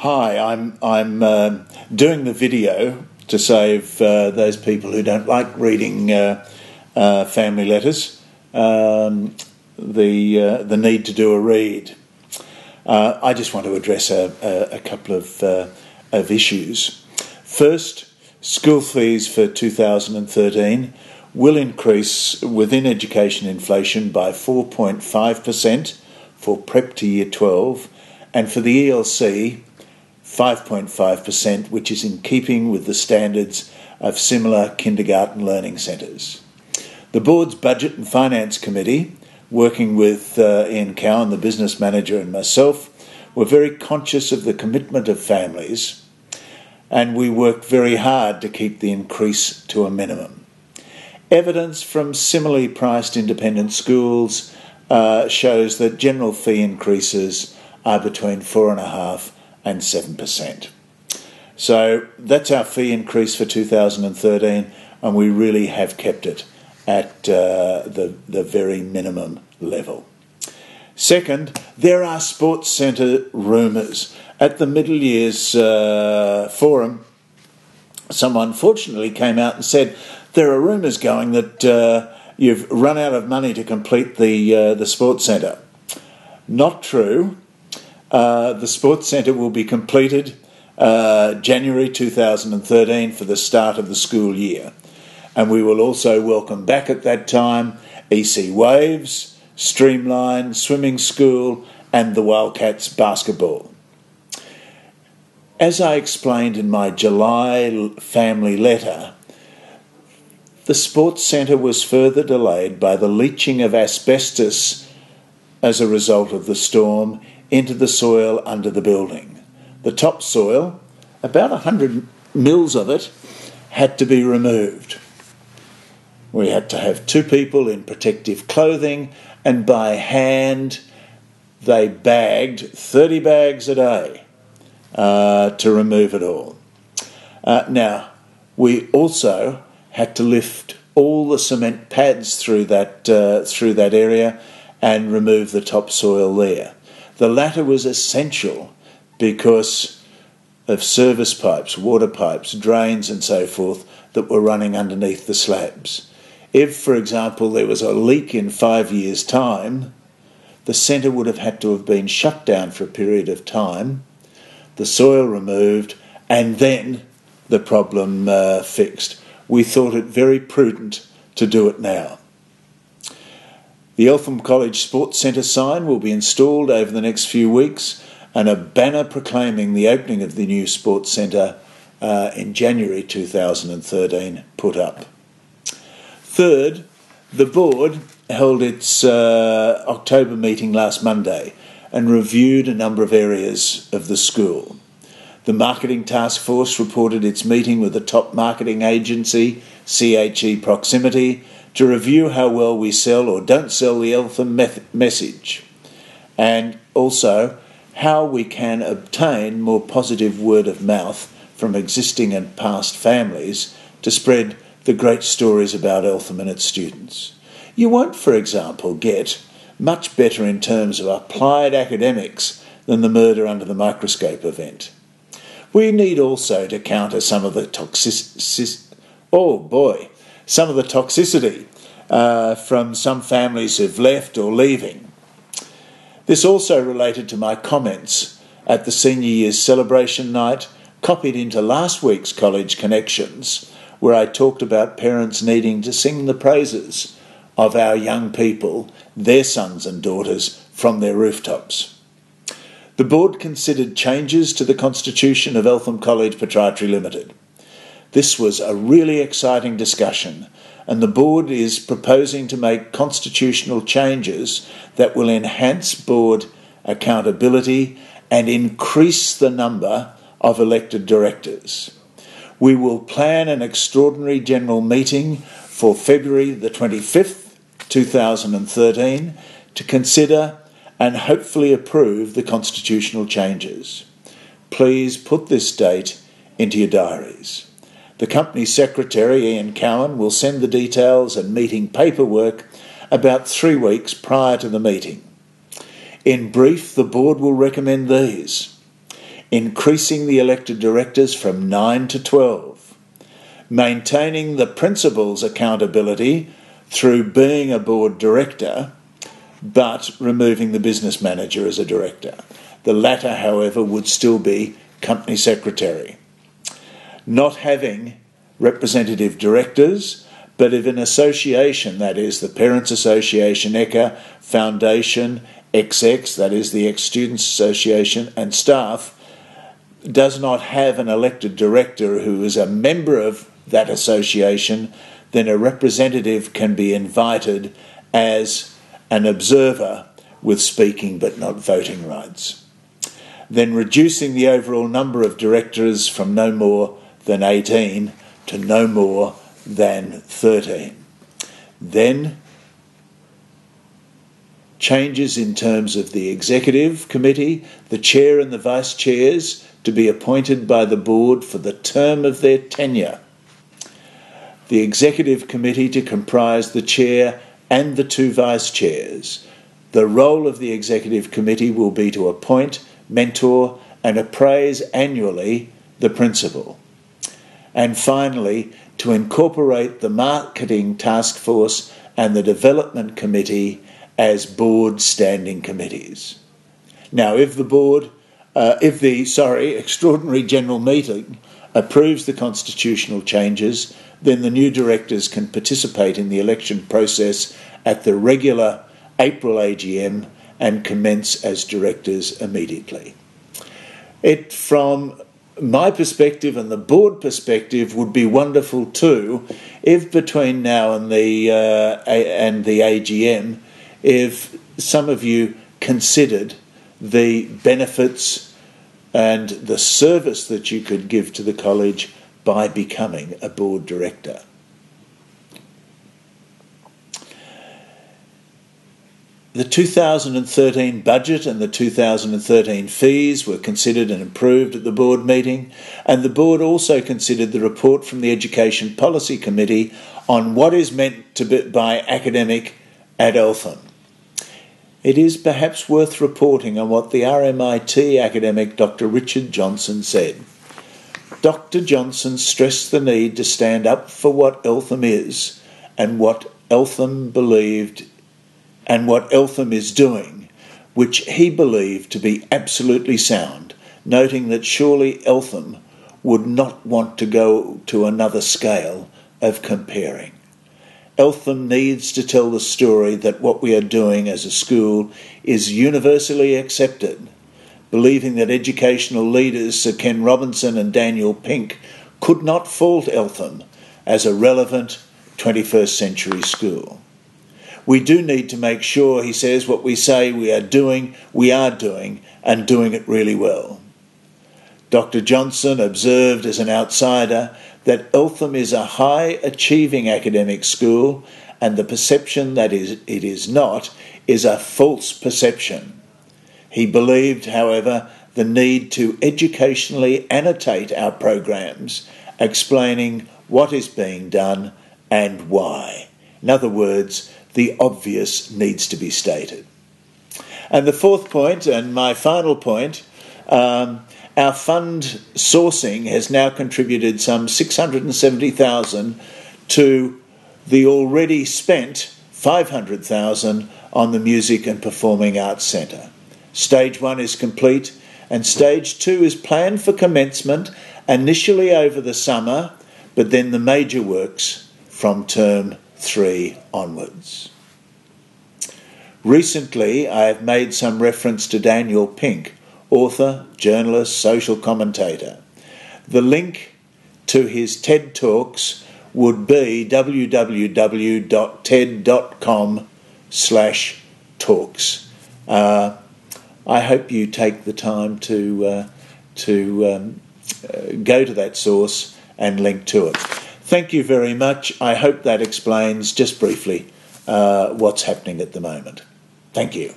Hi, I'm doing the video to save those people who don't like reading family letters the need to do a read. I just want to address a couple of issues. First, school fees for 2013 will increase within education inflation by 4.5% for prep to year 12, and for the ELC 5.5%, which is in keeping with the standards of similar kindergarten learning centres. The Board's Budget and Finance Committee, working with Ian Cowan, the business manager, and myself, were very conscious of the commitment of families, and we worked very hard to keep the increase to a minimum. Evidence from similarly priced independent schools shows that general fee increases are between 4.5% and 7%. So that's our fee increase for 2013, and we really have kept it at the very minimum level. Second, there are sports centre rumours. At the Middle Years Forum, someone fortunately came out and said there are rumours going that you've run out of money to complete the sports centre. Not true. The sports centre will be completed January 2013 for the start of the school year, and we will also welcome back at that time EC Waves, Streamline, Swimming School and the Wildcats basketball. As I explained in my July family letter, the sports centre was further delayed by the leaching of asbestos as a result of the storm into the soil under the building. The topsoil, about 100 mils of it, had to be removed. We had to have 2 people in protective clothing, and by hand they bagged 30 bags a day to remove it all. Now, we also had to lift all the cement pads through that area and remove the topsoil there. The latter was essential because of service pipes, water pipes, drains and so forth that were running underneath the slabs. If, for example, there was a leak in 5 years' time, the centre would have had to have been shut down for a period of time, the soil removed, and then the problem fixed. We thought it very prudent to do it now. The ELTHAM College Sports Centre sign will be installed over the next few weeks, and a banner proclaiming the opening of the new sports centre in January 2013 put up. Third, the board held its October meeting last Monday and reviewed a number of areas of the school. The Marketing Task Force reported its meeting with the top marketing agency, CHE Proximity, to review how well we sell or don't sell the ELTHAM message, and also how we can obtain more positive word of mouth from existing and past families to spread the great stories about ELTHAM and its students. You won't, for example, get much better in terms of applied academics than the murder under the microscope event. We need also to counter some of the toxicity from some families who've left or leaving. This also related to my comments at the Senior Year's celebration night, copied into last week's College Connections, where I talked about parents needing to sing the praises of our young people, their sons and daughters, from their rooftops. The board considered changes to the constitution of ELTHAM College Proprietary Limited. This was a really exciting discussion, and the board is proposing to make constitutional changes that will enhance board accountability and increase the number of elected directors. We will plan an extraordinary general meeting for February the 25th, 2013, to consider and hopefully approve the constitutional changes. Please put this date into your diaries. The company secretary, Ian Cowan, will send the details and meeting paperwork about 3 weeks prior to the meeting. In brief, the board will recommend these: increasing the elected directors from 9 to 12, maintaining the principal's accountability through being a board director, but removing the business manager as a director. The latter, however, would still be company secretary. Not having representative directors, but if an association, that is the Parents Association, ECA, Foundation, XX, that is the Ex-Students Association, and staff, does not have an elected director who is a member of that association, then a representative can be invited as an observer with speaking but not voting rights. Then reducing the overall number of directors from no more than 18 to no more than 13. Then changes in terms of the executive committee, the chair and the vice chairs to be appointed by the board for the term of their tenure. The executive committee to comprise the chair and the 2 vice chairs. The role of the executive committee will be to appoint, mentor and appraise annually the principal. And finally, to incorporate the marketing task force and the development committee as board standing committees. Now, if the extraordinary general meeting approves the constitutional changes, then the new directors can participate in the election process at the regular April AGM and commence as directors immediately. It, from my perspective and the board perspective, would be wonderful too if between now and the AGM, if some of you considered the benefits and the service that you could give to the college by becoming a board director. The 2013 budget and the 2013 fees were considered and approved at the board meeting, and the board also considered the report from the Education Policy Committee on what is meant to be by academic at ELTHAM. It is perhaps worth reporting on what the RMIT academic Dr. Richard Johnson said. Dr. Johnson stressed the need to stand up for what ELTHAM is and what ELTHAM believed and what ELTHAM is doing, which he believed to be absolutely sound, noting that surely ELTHAM would not want to go to another scale of comparing. ELTHAM needs to tell the story that what we are doing as a school is universally accepted, believing that educational leaders Sir Ken Robinson and Daniel Pink could not fault ELTHAM as a relevant 21st century school. We do need to make sure, he says, what we say we are doing, and doing it really well. Dr. Johnson observed as an outsider that ELTHAM is a high-achieving academic school, and the perception that it is not is a false perception. He believed, however, the need to educationally annotate our programs, explaining what is being done and why. In other words, the obvious needs to be stated. And the fourth point, and my final point, our fund sourcing has now contributed some $670,000 to the already spent $500,000 on the Music and Performing Arts Centre. Stage 1 is complete, and Stage 2 is planned for commencement initially over the summer, but then the major works from term 3 onwards. Recently, I have made some reference to Daniel Pink, author, journalist, social commentator. The link to his TED Talks would be www.ted.com/talks. I hope you take the time to go to that source and link to it. Thank you very much. I hope that explains just briefly what's happening at the moment. Thank you.